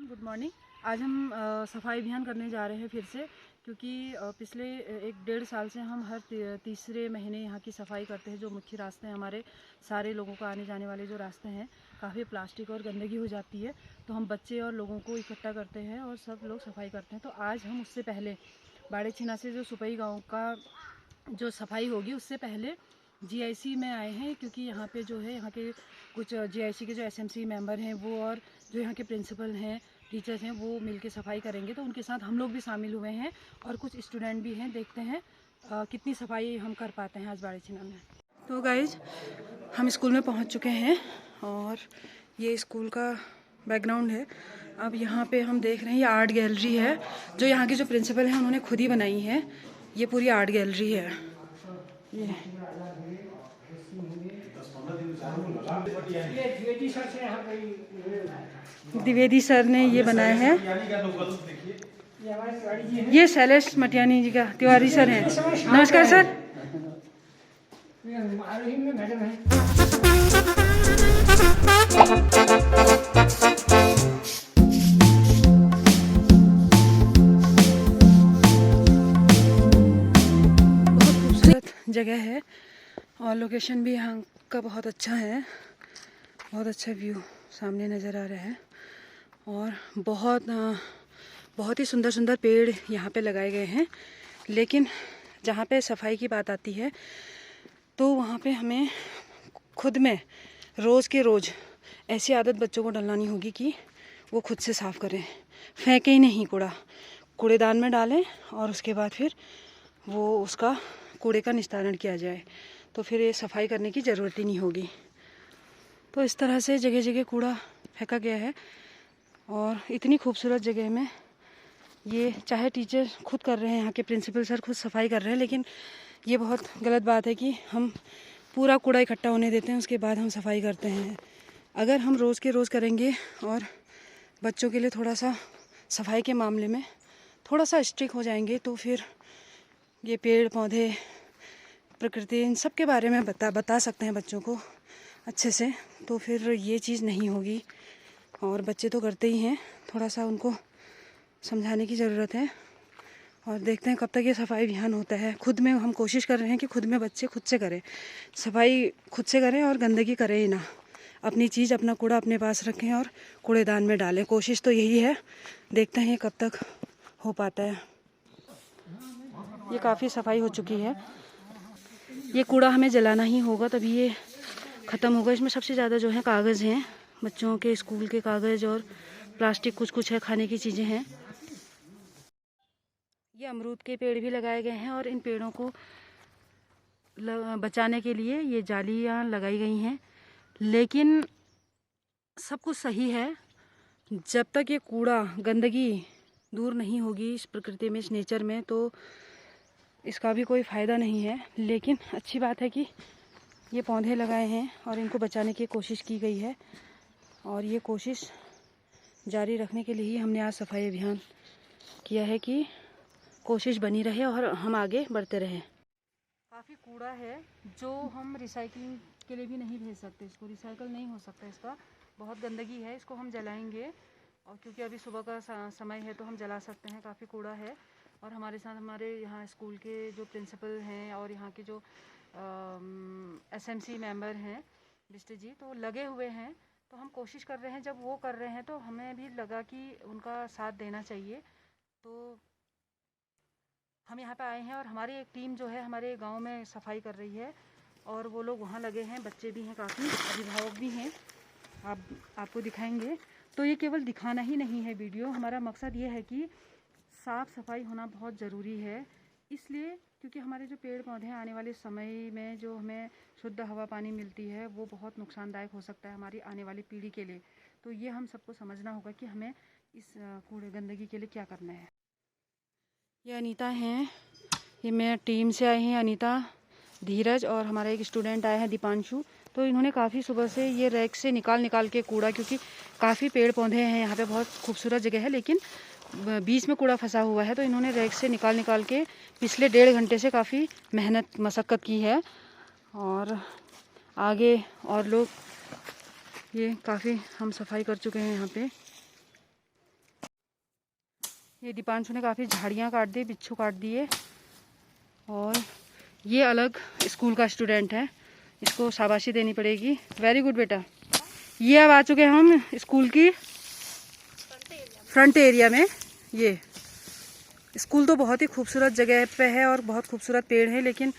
Good morning. आज हम सफाई अभियान करने जा रहे हैं फिर से, क्योंकि पिछले 1-1.5 साल से हम हर तीसरे महीने यहाँ की सफाई करते हैं। जो मुख्य रास्ते हैं हमारे, सारे लोगों का आने जाने वाले जो रास्ते हैं, काफ़ी प्लास्टिक और गंदगी हो जाती है, तो हम बच्चे और लोगों को इकट्ठा करते हैं और सब लोग सफाई करते हैं। तो आज हम उससे पहले बाड़े छिना से जो सुपई गाँव का जो सफाई होगी उससे पहले जीआईसी में आए हैं, क्योंकि यहाँ पे जो है यहाँ के कुछ जीआईसी के जो एसएमसी मेंबर हैं वो और जो यहाँ के प्रिंसिपल हैं, टीचर्स हैं, वो मिलके सफाई करेंगे। तो उनके साथ हम लोग भी शामिल हुए हैं और कुछ स्टूडेंट भी हैं। देखते हैं कितनी सफाई हम कर पाते हैं आज बाड़े छिना में। तो गाइज, हम स्कूल में पहुँच चुके हैं और ये स्कूल का बैकग्राउंड है। अब यहाँ पे हम देख रहे हैं ये आर्ट गैलरी है, जो यहाँ के जो प्रिंसिपल हैं उन्होंने खुद ही बनाई है। ये पूरी आर्ट गैलरी है। ये द्विवेदी सर ने ये बनाया है। ये शैलेश मटियानी जी का तिवारी सर हैं। नमस्कार सर। बहुत खूबसूरत जगह है और लोकेशन भी यहाँ का बहुत अच्छा है। बहुत अच्छा व्यू सामने नज़र आ रहा है और बहुत ही सुंदर सुंदर पेड़ यहाँ पे लगाए गए हैं। लेकिन जहाँ पे सफाई की बात आती है तो वहाँ पे हमें खुद में रोज़ के रोज़ ऐसी आदत बच्चों को डलवानी होगी कि वो खुद से साफ़ करें। फेंके ही नहीं कूड़ा, कूड़ेदान में डालें और उसके बाद फिर वो उसका कूड़े का निस्तारण किया जाए, तो फिर ये सफाई करने की ज़रूरत ही नहीं होगी। तो इस तरह से जगह जगह कूड़ा फेंका गया है और इतनी खूबसूरत जगह में ये चाहे टीचर खुद कर रहे हैं, यहाँ के प्रिंसिपल सर खुद सफाई कर रहे हैं, लेकिन ये बहुत गलत बात है कि हम पूरा कूड़ा इकट्ठा होने देते हैं, उसके बाद हम सफाई करते हैं। अगर हम रोज़ के रोज़ करेंगे और बच्चों के लिए थोड़ा सा सफाई के मामले में थोड़ा सा स्ट्रिक्ट हो जाएंगे, तो फिर ये पेड़ पौधे, प्रकृति, इन सब के बारे में बता सकते हैं बच्चों को अच्छे से, तो फिर ये चीज़ नहीं होगी। और बच्चे तो करते ही हैं, थोड़ा सा उनको समझाने की ज़रूरत है। और देखते हैं कब तक ये सफाई अभियान होता है। खुद में हम कोशिश कर रहे हैं कि खुद में बच्चे खुद से करें, सफाई खुद से करें और गंदगी करें ही ना। अपनी चीज़, अपना कूड़ा अपने पास रखें और कूड़ेदान में डालें। कोशिश तो यही है, देखते हैं ये कब तक हो पाता है। ये काफ़ी सफाई हो चुकी है। ये कूड़ा हमें जलाना ही होगा, तभी ये ख़त्म होगा। इसमें सबसे ज़्यादा जो है कागज़ हैं, बच्चों के स्कूल के कागज़ और प्लास्टिक, कुछ है, खाने की चीज़ें हैं। ये अमरूद के पेड़ भी लगाए गए हैं और इन पेड़ों को बचाने के लिए ये जालियाँ लगाई गई हैं। लेकिन सब कुछ सही है, जब तक ये कूड़ा, गंदगी दूर नहीं होगी इस प्रकृति में, इस नेचर में, तो इसका भी कोई फ़ायदा नहीं है। लेकिन अच्छी बात है कि ये पौधे लगाए हैं और इनको बचाने की कोशिश की गई है और ये कोशिश जारी रखने के लिए ही हमने आज सफाई अभियान किया है कि कोशिश बनी रहे और हम आगे बढ़ते रहें। काफ़ी कूड़ा है जो हम रिसाइकलिंग के लिए भी नहीं भेज सकते, इसको रिसाइकल नहीं हो सकता, इसका बहुत गंदगी है। इसको हम जलाएंगे और क्योंकि अभी सुबह का समय है तो हम जला सकते हैं। काफ़ी कूड़ा है और हमारे साथ हमारे यहाँ स्कूल के जो प्रिंसिपल हैं और यहाँ के जो एसएमसी मेंबर हैं डिस्ट्रिक्ट जी, तो लगे हुए हैं। तो हम कोशिश कर रहे हैं, जब वो कर रहे हैं तो हमें भी लगा कि उनका साथ देना चाहिए। तो हम यहाँ पे आए हैं और हमारी एक टीम जो है हमारे गांव में सफाई कर रही है और वो लोग वहाँ लगे हैं। बच्चे भी हैं, काफ़ी अभिभावक भी हैं, आपको दिखाएंगे। तो ये केवल दिखाना ही नहीं है वीडियो, हमारा मकसद ये है कि साफ़ सफाई होना बहुत ज़रूरी है। इसलिए क्योंकि हमारे जो पेड़ पौधे हैं, आने वाले समय में जो हमें शुद्ध हवा पानी मिलती है, वो बहुत नुकसानदायक हो सकता है हमारी आने वाली पीढ़ी के लिए। तो ये हम सबको समझना होगा कि हमें इस कूड़े गंदगी के लिए क्या करना है। ये अनीता हैं, ये मेरे टीम से आए हैं, अनीता, धीरज और हमारा एक स्टूडेंट आया है दीपांशु। तो इन्होंने काफ़ी सुबह से ये रैक से निकाल के कूड़ा, क्योंकि काफ़ी पेड़ पौधे हैं यहाँ पे, बहुत खूबसूरत जगह है, लेकिन बीच में कूड़ा फंसा हुआ है। तो इन्होंने रैक से निकाल के पिछले 1.5 घंटे से काफ़ी मेहनत मशक्क़त की है। और आगे और लोग, ये काफ़ी हम सफाई कर चुके हैं यहाँ पे। ये दीपांशु ने काफ़ी झाड़ियाँ काट दी, बिच्छू काट दिए। और ये अलग स्कूल का स्टूडेंट है, इसको शाबाशी देनी पड़ेगी। वेरी गुड बेटा। ये अब आ चुके हैं हम स्कूल की फ्रंट एरिया में। ये स्कूल तो बहुत ही खूबसूरत जगह पे है और बहुत खूबसूरत पेड़ है, लेकिन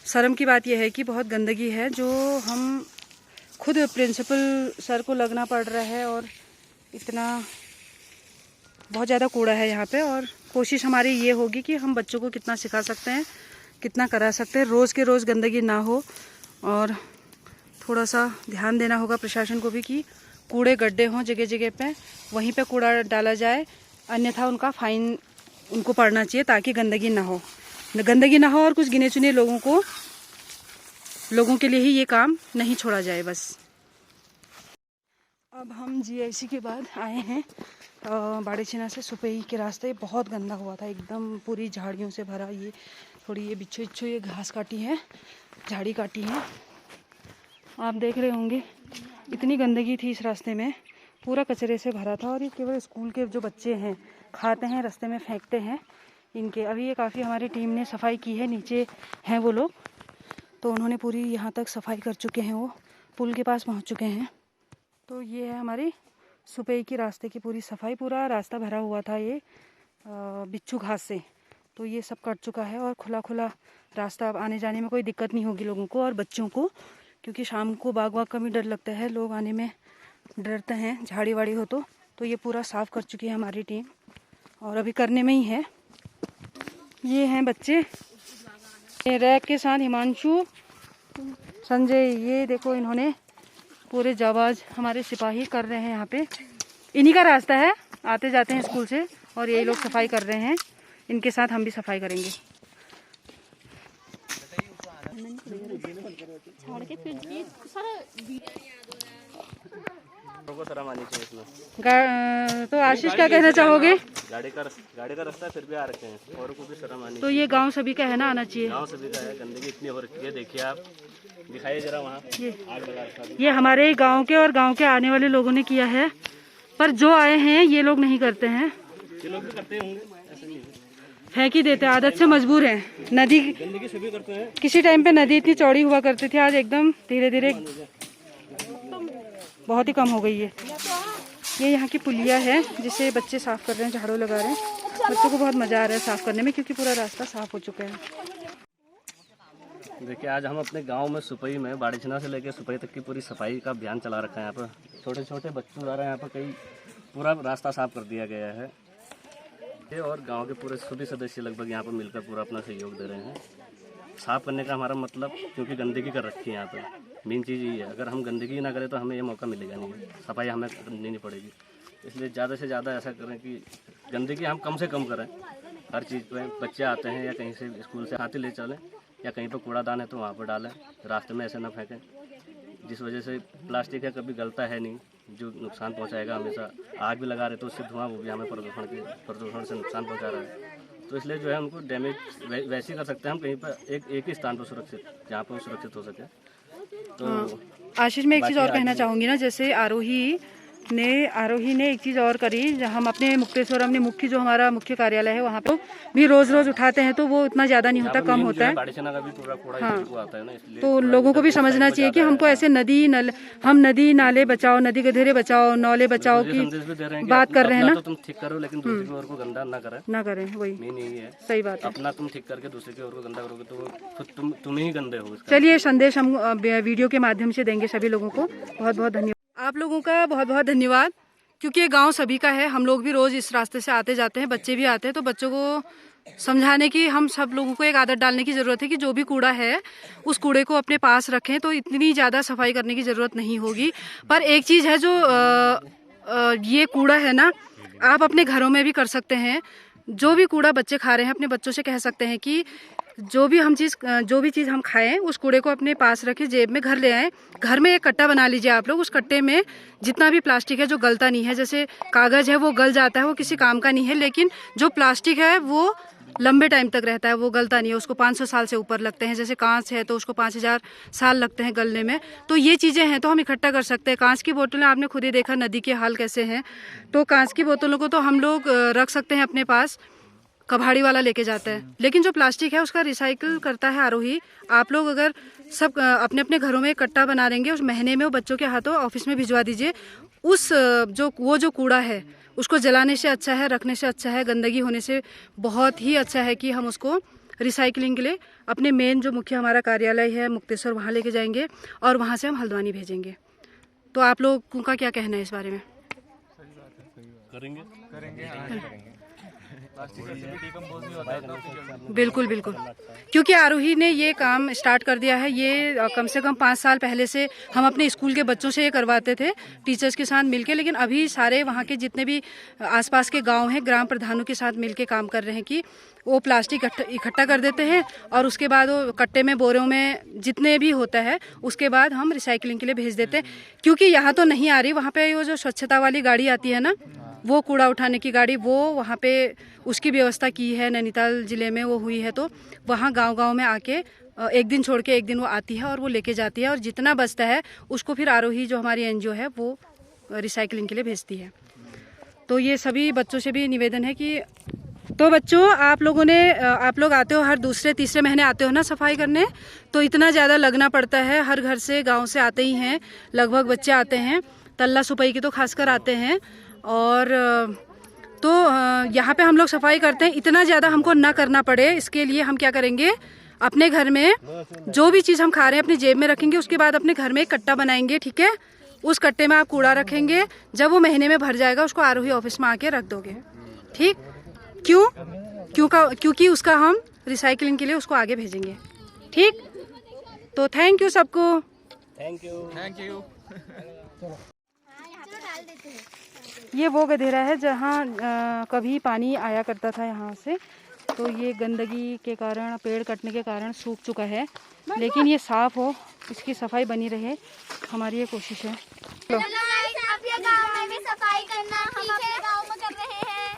शर्म की बात यह है कि बहुत गंदगी है, जो हम खुद प्रिंसिपल सर को लगना पड़ रहा है। और इतना बहुत ज़्यादा कूड़ा है यहाँ पे। और कोशिश हमारी ये होगी कि हम बच्चों को कितना सिखा सकते हैं, कितना करा सकते हैं, रोज़ के रोज़ गंदगी ना हो। और थोड़ा सा ध्यान देना होगा प्रशासन को भी कि कूड़े गड्ढे हों जगह जगह पे, वहीं पे कूड़ा डाला जाए, अन्यथा उनका फाइन उनको पड़ना चाहिए, ताकि गंदगी ना हो, और कुछ गिने चुने लोगों के लिए ही ये काम नहीं छोड़ा जाए बस। अब हम GIC के बाद आए हैं बाड़ीछीना से सुपई के रास्ते। बहुत गंदा हुआ था, एकदम पूरी झाड़ियों से भरा। ये थोड़ी ये बिच्छू ये घास काटी है, झाड़ी काटी है, आप देख रहे होंगे। इतनी गंदगी थी इस रास्ते में, पूरा कचरे से भरा था। और ये केवल स्कूल के जो बच्चे हैं खाते हैं, रास्ते में फेंकते हैं इनके। अभी ये काफ़ी हमारी टीम ने सफाई की है, नीचे हैं वो लोग, तो उन्होंने पूरी यहाँ तक सफाई कर चुके हैं, वो पुल के पास पहुँच चुके हैं। तो ये है हमारी सुपई की रास्ते की पूरी सफाई। पूरा रास्ता भरा हुआ था ये बिच्छू घास से, तो ये सब कट चुका है और खुला रास्ता। अब आने जाने में कोई दिक्कत नहीं होगी लोगों को और बच्चों को, क्योंकि शाम को बाग का भी डर लगता है, लोग आने में डरते हैं झाड़ी वाड़ी हो तो ये पूरा साफ़ कर चुकी है हमारी टीम और अभी करने में ही है। ये हैं बच्चे, ये रैक के साथ हिमांशु, संजय। ये देखो, इन्होंने पूरे जाबाज हमारे सिपाही कर रहे हैं यहाँ पे। इन्हीं का रास्ता है, आते जाते हैं स्कूल से, और यही लोग सफाई कर रहे हैं। इनके साथ हम भी सफाई करेंगे। तो आशीष क्या कहना चाहोगे? गाड़ी का रास्ता फिर भी आ रखे हैं, और को भी शर्म आनी। तो ये गांव सभी का है ना, आना चाहिए। गांव सभी का है। गंदगी इतनी हो रखी है, देखिए आप, दिखाइए जरा वहाँ आग लगा रखा है। ये हमारे गांव के और गांव के आने वाले लोगों ने किया है, पर जो आए हैं ये लोग नहीं करते हैं। ये लोग भी करते होंगे, ऐसा नहीं है, फेंक ही देते हैं, आदत से मजबूर हैं। नदी गंदगी सभी करते हैं। किसी टाइम पे नदी इतनी चौड़ी हुआ करती थी, आज एकदम धीरे धीरे बहुत ही कम हो गई है। ये यहाँ की पुलिया है जिसे बच्चे साफ कर रहे हैं, झाड़ू लगा रहे हैं। बच्चों को बहुत मजा आ रहा है साफ करने में, क्योंकि पूरा रास्ता साफ हो चुका है। देखिए, आज हम अपने गांव में सुपई में बाड़ीछीना से लेकर सुपई तक की पूरी सफाई का अभियान चला रखा है। यहाँ पर छोटे छोटे बच्चों द्वारा यहाँ पर कई पूरा रास्ता साफ कर दिया गया है। और गांव के पूरे सभी सदस्य लगभग यहाँ पर मिलकर पूरा अपना सहयोग दे रहे हैं। साफ करने का हमारा मतलब, क्योंकि गंदगी कर रखी है यहाँ पर, मेन चीज़ ये है। अगर हम गंदगी ना करें तो हमें ये मौका मिलेगा नहीं, सफाई हमें करनी नहीं पड़ेगी। इसलिए ज़्यादा से ज़्यादा ऐसा करें कि गंदगी हम कम से कम करें। हर चीज़ पे बच्चे आते हैं या कहीं से स्कूल से हाथी ले चलें, या कहीं पर कूड़ादान है तो वहाँ पर डालें, रास्ते में ऐसे ना फेंकें। जिस वजह से प्लास्टिक है कभी गलता है नहीं, जो नुकसान पहुँचाएगा हमेशा। आग भी लगा रहे तो उससे धुआं, वो भी हमें प्रदूषण से नुकसान पहुँचा रहा है। तो इसलिए जो है उनको डैमेज वैसे ही कर सकते हैं हम, कहीं पर एक ही स्थान पर सुरक्षित, जहाँ पर वो सुरक्षित हो सके। तो आशीष, मैं एक चीज़ और कहना चाहूँगी ना, जैसे आरोही ने एक चीज़ और करी। हम अपने मुक्तेश्वर, हमने मुख्य जो हमारा मुख्य कार्यालय है वहाँ पर भी रोज़ उठाते हैं, तो वो इतना ज़्यादा नहीं होता, कम होता है। हाँ, तो लोगों को भी समझना चाहिए कि हमको ऐसे हम नदी नाले बचाओ, नदी गधेरे बचाओ, नौले बचाओ की बात कर रहे हैं ना। तुम ठीक करो, लेकिन दूसरे की ओर को गंदा ना करें। वही मेन यही है, सही बात है। अपना तुम ठीक करके दूसरे की ओर को गंदा करोगे तो तुम ही गंदे हो। चलिए, संदेश हम वीडियो के माध्यम से देंगे सभी लोगों को। बहुत बहुत धन्यवाद आप लोगों का, बहुत बहुत धन्यवाद। क्योंकि ये गांव सभी का है, हम लोग भी रोज़ इस रास्ते से आते जाते हैं, बच्चे भी आते हैं, तो बच्चों को समझाने की, हम सब लोगों को एक आदत डालने की ज़रूरत है कि जो भी कूड़ा है उस कूड़े को अपने पास रखें, तो इतनी ज़्यादा सफाई करने की ज़रूरत नहीं होगी। पर एक चीज़ है, जो ये कूड़ा है ना, आप अपने घरों में भी कर सकते हैं। जो भी कूड़ा बच्चे खा रहे हैं, अपने बच्चों से कह सकते हैं कि जो भी चीज़ हम खाएं, उस कूड़े को अपने पास रखें, जेब में घर ले आएं। घर में एक कट्टा बना लीजिए आप लोग, उस कट्टे में जितना भी प्लास्टिक है जो गलता नहीं है, जैसे कागज़ है वो गल जाता है, वो किसी काम का नहीं है, लेकिन जो प्लास्टिक है वो लंबे टाइम तक रहता है, वो गलता नहीं है, उसको 500 साल से ऊपर लगते हैं। जैसे कांच है तो उसको 5000 साल लगते हैं गलने में। तो ये चीज़ें हैं तो हम इकट्ठा कर सकते हैं। कांच की बोतलें आपने खुद ही देखा नदी के हाल कैसे हैं, तो कांच की बोतलों को तो हम लोग रख सकते हैं अपने पास, कबाड़ी वाला लेके जाता है। लेकिन जो प्लास्टिक है उसका रिसाइकिल करता है आरोही। आप लोग अगर सब अपने अपने घरों में इकट्ठा बना देंगे, उस महीने में वो बच्चों के हाथों ऑफिस में भिजवा दीजिए। उस जो कूड़ा है उसको जलाने से अच्छा है, रखने से अच्छा है, गंदगी होने से बहुत ही अच्छा है कि हम उसको रिसाइकलिंग के लिए अपने मेन जो मुख्य हमारा कार्यालय है मुक्तेश्वर, वहाँ लेके जाएंगे और वहाँ से हम हल्द्वानी भेजेंगे। तो आप लोगों का क्या कहना है इस बारे में? बिल्कुल बिल्कुल, क्योंकि आरोही ने ये काम स्टार्ट कर दिया है। ये कम से कम 5 साल पहले से हम अपने स्कूल के बच्चों से ये करवाते थे, टीचर्स के साथ मिलके। लेकिन अभी सारे वहाँ के जितने भी आसपास के गांव हैं, ग्राम प्रधानों के साथ मिलके काम कर रहे हैं कि वो प्लास्टिक इकट्ठा कर देते हैं और उसके बाद वो कट्टे में, बोरों में जितने भी होता है उसके बाद हम रिसाइकलिंग के लिए भेज देते हैं। क्योंकि यहाँ तो नहीं आ रही, वहाँ पे वो जो स्वच्छता वाली गाड़ी आती है ना, वो कूड़ा उठाने की गाड़ी, वो वहाँ पे उसकी व्यवस्था की है नैनीताल ज़िले में, वो हुई है। तो वहाँ गांव-गांव में आके एक दिन छोड़ के एक दिन वो आती है और वो लेके जाती है और जितना बचता है उसको फिर आरोही जो हमारी एनजीओ है वो रिसाइकलिंग के लिए भेजती है। तो ये सभी बच्चों से भी निवेदन है कि तो बच्चों आप लोग आते हो हर दूसरे तीसरे महीने आते हो ना सफाई करने, तो इतना ज़्यादा लगना पड़ता है। हर घर से गाँव से आते ही हैं, लगभग बच्चे आते हैं, तल्ला सुपई के तो खासकर आते हैं। और तो यहाँ पे हम लोग सफाई करते हैं, इतना ज़्यादा हमको ना करना पड़े इसके लिए हम क्या करेंगे, अपने घर में जो भी चीज़ हम खा रहे हैं अपनी जेब में रखेंगे, उसके बाद अपने घर में एक कट्टा बनाएंगे, ठीक है। उस कट्टे में आप कूड़ा रखेंगे, जब वो महीने में भर जाएगा उसको आरोही ऑफिस में आके रख दोगे, ठीक। क्योंकि उसका हम रिसाइकलिंग के लिए उसको आगे भेजेंगे, ठीक। तो थैंक यू सबको। Thank you. ये वो गधेरा है जहाँ कभी पानी आया करता था यहाँ से, तो ये गंदगी के कारण, पेड़ कटने के कारण सूख चुका है। लेकिन ये साफ हो, इसकी सफाई बनी रहे, हमारी ये कोशिश है। अब ये गांव में भी सफाई करना हम अपने गांव में कर रहे हैं।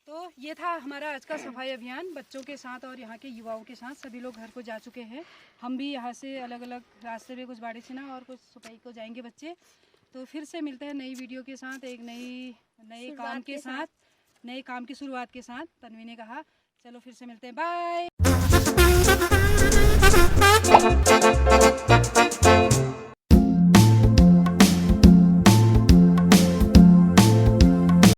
तो ये था हमारा आज का सफाई अभियान बच्चों के साथ और यहाँ के युवाओं के साथ। सभी लोग घर को जा चुके हैं, हम भी यहाँ से अलग अलग रास्ते में, कुछ बाड़ी सिना और कुछ सुपई को जाएंगे बच्चे। तो फिर से मिलते हैं नई वीडियो के साथ, एक नए काम के साथ, नए काम की शुरुआत के साथ। तन्वी ने कहा चलो फिर से मिलते हैं, बाय।